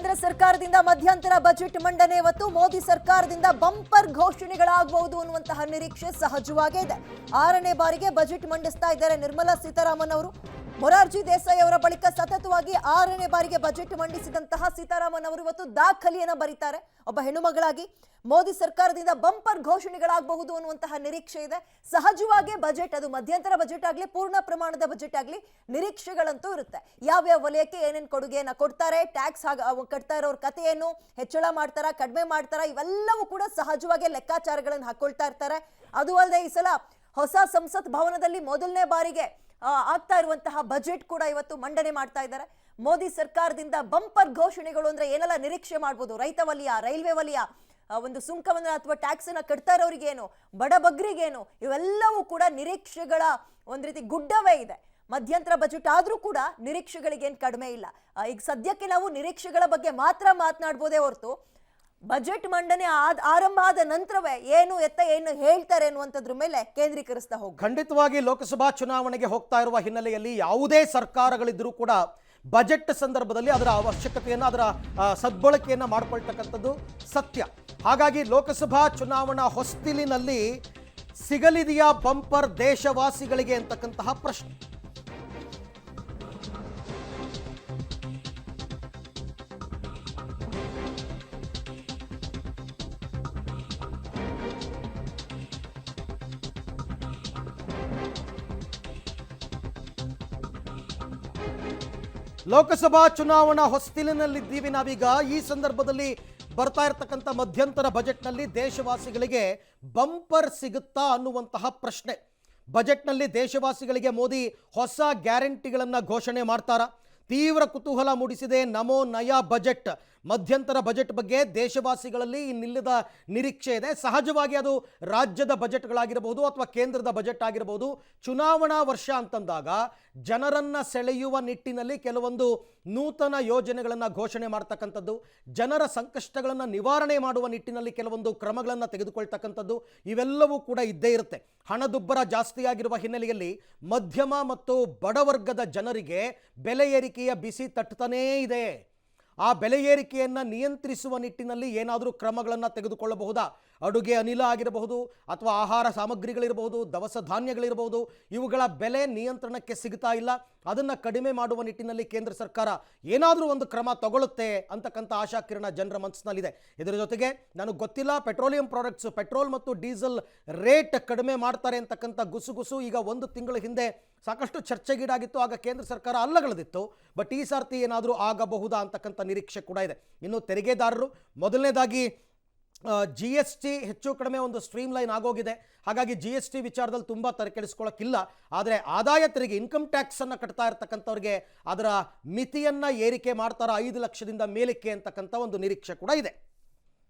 ಕೇಂದ್ರ ಸರ್ಕಾರದಿಂದ ಮಧ್ಯಂತರ ಬಜೆಟ್ ಮಂಡನೆ ಇವತ್ತು ಮೋದಿ ಸರ್ಕಾರದಿಂದ ಬಂಪರ್ ಘೋಷಣೆಗಳಾಗಬಹುದು ಅನ್ನುವಂತಹ ನಿರೀಕ್ಷೆ ಸಹಜವಾಗೇ ಇದೆ. 6ನೇ ಬಾರಿಗೆ ಬಜೆಟ್ ಮಂಡಿಸ್ತಾ ಇದ್ದಾರೆ ನಿರ್ಮಲಾ ಸೀತಾರಾಮನ್ ಅವರು. ಮೊರಾರ್ಜಿ ದೇಸಾಯಿ ಅವರ ಬಳಿಕ ಸತತವಾಗಿ 6ನೇ ಬಾರಿಗೆ ಬಜೆಟ್ ಮಂಡಿಸಿದಂತಹ ಸೀತಾರಾಮನ್ ಅವರು ಇವತ್ತು ದಾಖಲೆಯನ್ನು ಬರೀತಾರೆ. ಒಬ್ಬ ಹೆಣ್ಣುಮಗಳಾಗಿ ಮೋದಿ ಸರ್ಕಾರದಿಂದ ಬಂಪರ್ ಘೋಷಣೆಗಳಾಗಬಹುದು ಅನ್ನುವಂತಹ ನಿರೀಕ್ಷೆ ಇದೆ. ಸಹಜವಾಗಿ ಬಜೆಟ್, ಅದು ಮಧ್ಯಂತರ ಬಜೆಟ್ ಆಗಲಿ ಪೂರ್ಣ ಪ್ರಮಾಣದ ಬಜೆಟ್ ಆಗಲಿ, ನಿರೀಕ್ಷೆಗಳಂತೂ ಇರುತ್ತೆ. ಯಾವ್ಯಾವ ವಲಯಕ್ಕೆ ಏನೇನು ಕೊಡುಗೆಯನ್ನು ಕೊಡ್ತಾರೆ, ಟ್ಯಾಕ್ಸ್ ಕಟ್ತಾ ಇರೋರ ಕಥೆ ಏನು, ಹೆಚ್ಚಳ ಮಾಡ್ತಾರಾ ಕಡಿಮೆ ಮಾಡ್ತಾರಾ, ಇವೆಲ್ಲವೂ ಕೂಡ ಸಹಜವಾಗಿ ಲೆಕ್ಕಾಚಾರಗಳನ್ನು ಹಾಕೊಳ್ತಾ ಇರ್ತಾರೆ. ಅದು ಅಲ್ಲದೆ ಈ ಸಲ ಹೊಸ ಸಂಸತ್ ಭವನದಲ್ಲಿ ಮೊದಲನೇ ಬಾರಿಗೆ ಆಗ್ತಾ ಇರುವಂತಹ ಬಜೆಟ್ ಕೂಡ ಇವತ್ತು ಮಂಡನೆ ಮಾಡ್ತಾ ಇದ್ದಾರೆ. ಮೋದಿ ಸರ್ಕಾರದಿಂದ ಬಂಪರ್ ಘೋಷಣೆಗಳು ಅಂದ್ರೆ ಏನೆಲ್ಲ ನಿರೀಕ್ಷೆ ಮಾಡಬಹುದು, ರೈತ ವಲಯ, ರೈಲ್ವೆ ವಲಯ, ಒಂದು ಸುಂಕವನ್ನ ಅಥವಾ ಟ್ಯಾಕ್ಸ್ ಅನ್ನ ಕಟ್ತಾ ಇರೋರಿಗೇನು, ಬಡಬಗ್ರಿಗೇನು, ಇವೆಲ್ಲವೂ ಕೂಡ ನಿರೀಕ್ಷೆಗಳ ಒಂದ್ ರೀತಿ ಗುಡ್ಡವೇ ಇದೆ. ಮಧ್ಯಂತರ ಬಜೆಟ್ ಆದ್ರೂ ಕೂಡ ನಿರೀಕ್ಷೆಗಳಿಗೇನು ಕಡಿಮೆ ಇಲ್ಲ. ಈಗ ಸದ್ಯಕ್ಕೆ ನಾವು ನಿರೀಕ್ಷೆಗಳ ಬಗ್ಗೆ ಮಾತ್ರ ಮಾತನಾಡಬಹುದೇ ಹೊರತು ಬಜೆಟ್ ಮಂಡನೆ ಆರಂಭ ಆದ ನಂತರವೇ ಏನು ಹೇಳ್ತಾರೆ ಅನ್ನುವಂಥದ್ರ ಮೇಲೆ ಕೇಂದ್ರೀಕರಿಸ್ತಾ ಹೋಗಿ ಖಂಡಿತವಾಗಿ ಲೋಕಸಭಾ ಚುನಾವಣೆಗೆ ಹೋಗ್ತಾ ಇರುವ ಹಿನ್ನೆಲೆಯಲ್ಲಿ ಯಾವುದೇ ಸರ್ಕಾರಗಳಿದ್ರೂ ಕೂಡ ಬಜೆಟ್ ಸಂದರ್ಭದಲ್ಲಿ ಅದರ ಅವಶ್ಯಕತೆಯನ್ನು, ಅದರ ಸದ್ಬಳಕೆಯನ್ನು ಮಾಡಿಕೊಳ್ತಕ್ಕಂಥದ್ದು ಸತ್ಯ. ಹಾಗಾಗಿ ಲೋಕಸಭಾ ಚುನಾವಣಾ ಹೊಸ್ತಿಲಿನಲ್ಲಿ ಸಿಗಲಿದೆಯಾ ಬಂಪರ್ ದೇಶವಾಸಿಗಳಿಗೆ ಅಂತಕ್ಕಂತಹ ಪ್ರಶ್ನೆ. ಲೋಕಸಭಾ ಚುನಾವಣಾ ಹೊಸ್ತಿಲಿನಲ್ಲಿದ್ದೀವಿ ನಾವೀಗ. ಈ ಸಂದರ್ಭದಲ್ಲಿ ಬರ್ತಾ ಇರತಕ್ಕಂಥ ಮಧ್ಯಂತರ ಬಜೆಟ್ನಲ್ಲಿ ದೇಶವಾಸಿಗಳಿಗೆ ಬಂಪರ್ ಸಿಗುತ್ತಾ ಅನ್ನುವಂತಹ ಪ್ರಶ್ನೆ. ಬಜೆಟ್ನಲ್ಲಿ ದೇಶವಾಸಿಗಳಿಗೆ ಮೋದಿ ಹೊಸ ಗ್ಯಾರಂಟಿಗಳನ್ನು ಘೋಷಣೆ ಮಾಡ್ತಾರಾ? ತೀವ್ರ ಕುತೂಹಲ ಮೂಡಿಸಿದೆ ನಮೋ ನಯಾ ಬಜೆಟ್. ಮಧ್ಯಂತರ ಬಜೆಟ್ ಬಗ್ಗೆ ದೇಶವಾಸಿಗಳಲ್ಲಿ ಇನ್ನಿಲ್ಲದ ನಿರೀಕ್ಷೆ ಇದೆ. ಸಹಜವಾಗಿ ಅದು ರಾಜ್ಯದ ಬಜೆಟ್ಗಳಾಗಿರಬಹುದು ಅಥವಾ ಕೇಂದ್ರದ ಬಜೆಟ್ ಆಗಿರಬಹುದು. ಚುನಾವಣಾ ವರ್ಷ ಅಂತಂದಾಗ ಜನರನ್ನ ಸೆಳೆಯುವ ನಿಟ್ಟಿನಲ್ಲಿ ಕೆಲವೊಂದು ನೂತನ ಯೋಜನೆಗಳನ್ನು ಘೋಷಣೆ ಮಾಡ್ತಕ್ಕಂಥದ್ದು, ಜನರ ಸಂಕಷ್ಟಗಳನ್ನು ನಿವಾರಣೆ ಮಾಡುವ ನಿಟ್ಟಿನಲ್ಲಿ ಕೆಲವೊಂದು ಕ್ರಮಗಳನ್ನು ತೆಗೆದುಕೊಳ್ತಕ್ಕಂಥದ್ದು, ಇವೆಲ್ಲವೂ ಕೂಡ ಇದ್ದೇ ಇರುತ್ತೆ. ಹಣದುಬ್ಬರ ಜಾಸ್ತಿಯಾಗಿರುವ ಹಿನ್ನೆಲೆಯಲ್ಲಿ ಮಧ್ಯಮ ಮತ್ತು ಬಡವರ್ಗದ ಜನರಿಗೆ ಬೆಲೆ ಏರಿಕೆಯ ಬಿಸಿ ತಟ್ಟುತ್ತಾನೇ ಇದೆ. ಆ ಬೆಲೆ ಏರಿಕೆಯನ್ನು ನಿಯಂತ್ರಿಸುವ ನಿಟ್ಟಿನಲ್ಲಿ ಏನಾದರೂ ಕ್ರಮಗಳನ್ನು ತೆಗೆದುಕೊಳ್ಳಬಹುದಾ? ಅಡುಗೆ ಅನಿಲ ಆಗಿರಬಹುದು ಅಥವಾ ಆಹಾರ ಸಾಮಗ್ರಿಗಳಿರಬಹುದು, ದವಸ ಧಾನ್ಯಗಳಿರಬಹುದು, ಇವುಗಳ ಬೆಲೆ ನಿಯಂತ್ರಣಕ್ಕೆ ಸಿಗ್ತಾ ಇಲ್ಲ. ಅದನ್ನು ಕಡಿಮೆ ಮಾಡುವ ನಿಟ್ಟಿನಲ್ಲಿ ಕೇಂದ್ರ ಸರ್ಕಾರ ಏನಾದರೂ ಒಂದು ಕ್ರಮ ತಗೊಳ್ಳುತ್ತೆ ಅಂತಕ್ಕಂಥ ಆಶಾಕಿರಣ ಜನರ ಮನಸ್ಸಿನಲ್ಲಿದೆ. ಇದರ ಜೊತೆಗೆ ನನಗೆ ಗೊತ್ತಿಲ್ಲ, ಪೆಟ್ರೋಲಿಯಂ ಪ್ರಾಡಕ್ಟ್ಸ್, ಪೆಟ್ರೋಲ್ ಮತ್ತು ಡೀಸೆಲ್ ರೇಟ್ ಕಡಿಮೆ ಮಾಡ್ತಾರೆ ಅಂತಕ್ಕಂಥ ಗುಸುಗುಸು ಈಗ 1 ತಿಂಗಳ ಹಿಂದೆ ಸಾಕಷ್ಟು ಚರ್ಚೆಗೀಡಾಗಿತ್ತು. ಆಗ ಕೇಂದ್ರ ಸರ್ಕಾರ ಅಲ್ಲಗಳೆದಿತ್ತು. ಬಟ್ ಈ ಸಾರ್ತಿ ಏನಾದರೂ ಆಗಬಹುದಾ ಅಂತಕ್ಕಂಥ ನಿರೀಕ್ಷೆ ಕೂಡ ಇದೆ. ಇನ್ನು ತೆರಿಗೆದಾರರು, ಮೊದಲನೇದಾಗಿ GST ಹೆಚ್ಚು ಕಡಿಮೆ ಒಂದು ಸ್ಟ್ರೀಮ್ ಲೈನ್ ಆಗೋಗಿದೆ. ಹಾಗಾಗಿ GST ವಿಚಾರದಲ್ಲಿ ತುಂಬ ತಲೆಕೆಡಿಸ್ಕೊಳ್ಳೋಕ್ಕಿಲ್ಲ. ಆದರೆ ಆದಾಯ ತೆರಿಗೆ, ಇನ್ಕಮ್ ಟ್ಯಾಕ್ಸನ್ನು ಕಟ್ತಾ ಇರ್ತಕ್ಕಂಥವ್ರಿಗೆ ಅದರ ಮಿತಿಯನ್ನು ಏರಿಕೆ ಮಾಡ್ತಾರ 5 ಲಕ್ಷದಿಂದ ಮೇಲಕ್ಕೆ ಅಂತಕ್ಕಂಥ ಒಂದು ನಿರೀಕ್ಷೆ ಕೂಡ ಇದೆ.